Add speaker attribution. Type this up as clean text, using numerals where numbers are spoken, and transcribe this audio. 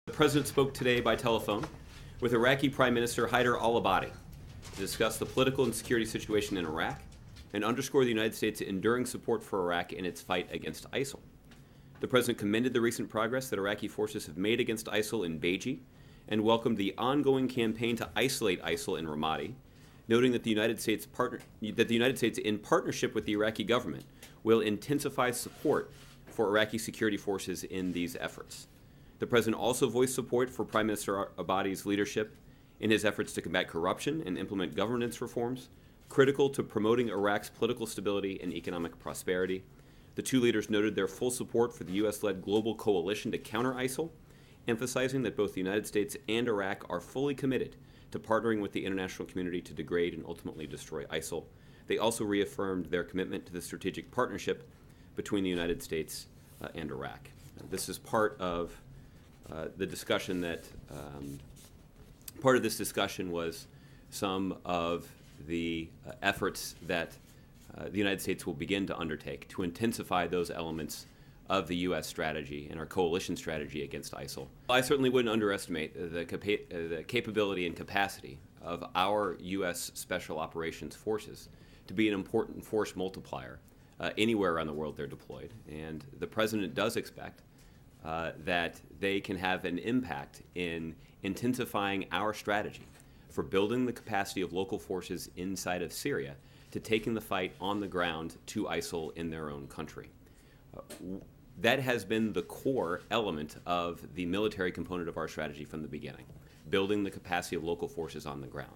Speaker 1: The President spoke today by telephone with Iraqi Prime Minister Haider al-Abadi to discuss the political and security situation in Iraq and underscore the United States' enduring support for Iraq in its fight against ISIL. The President commended the recent progress that Iraqi forces have made against ISIL in Beiji and welcomed the ongoing campaign to isolate ISIL in Ramadi, noting that the United States, in partnership with the Iraqi government, will intensify support for Iraqi security forces in these efforts. The President also voiced support for Prime Minister Abadi's leadership in his efforts to combat corruption and implement governance reforms, critical to promoting Iraq's political stability and economic prosperity. The two leaders noted their full support for the U.S.-led global coalition to counter ISIL, emphasizing that both the United States and Iraq are fully committed to partnering with the international community to degrade and ultimately destroy ISIL. They also reaffirmed their commitment to the strategic partnership between the United States and Iraq. This is part of the discussion that part of this discussion was some of the efforts that the United States will begin to undertake to intensify those elements of the U.S. strategy and our coalition strategy against ISIL. I certainly wouldn't underestimate the capability and capacity of our U.S. Special Operations Forces to be an important force multiplier anywhere around the world they're deployed. And the President does expect that they can have an impact in intensifying our strategy for building the capacity of local forces inside of Syria to taking the fight on the ground to ISIL in their own country. That has been the core element of the military component of our strategy from the beginning, building the capacity of local forces on the ground.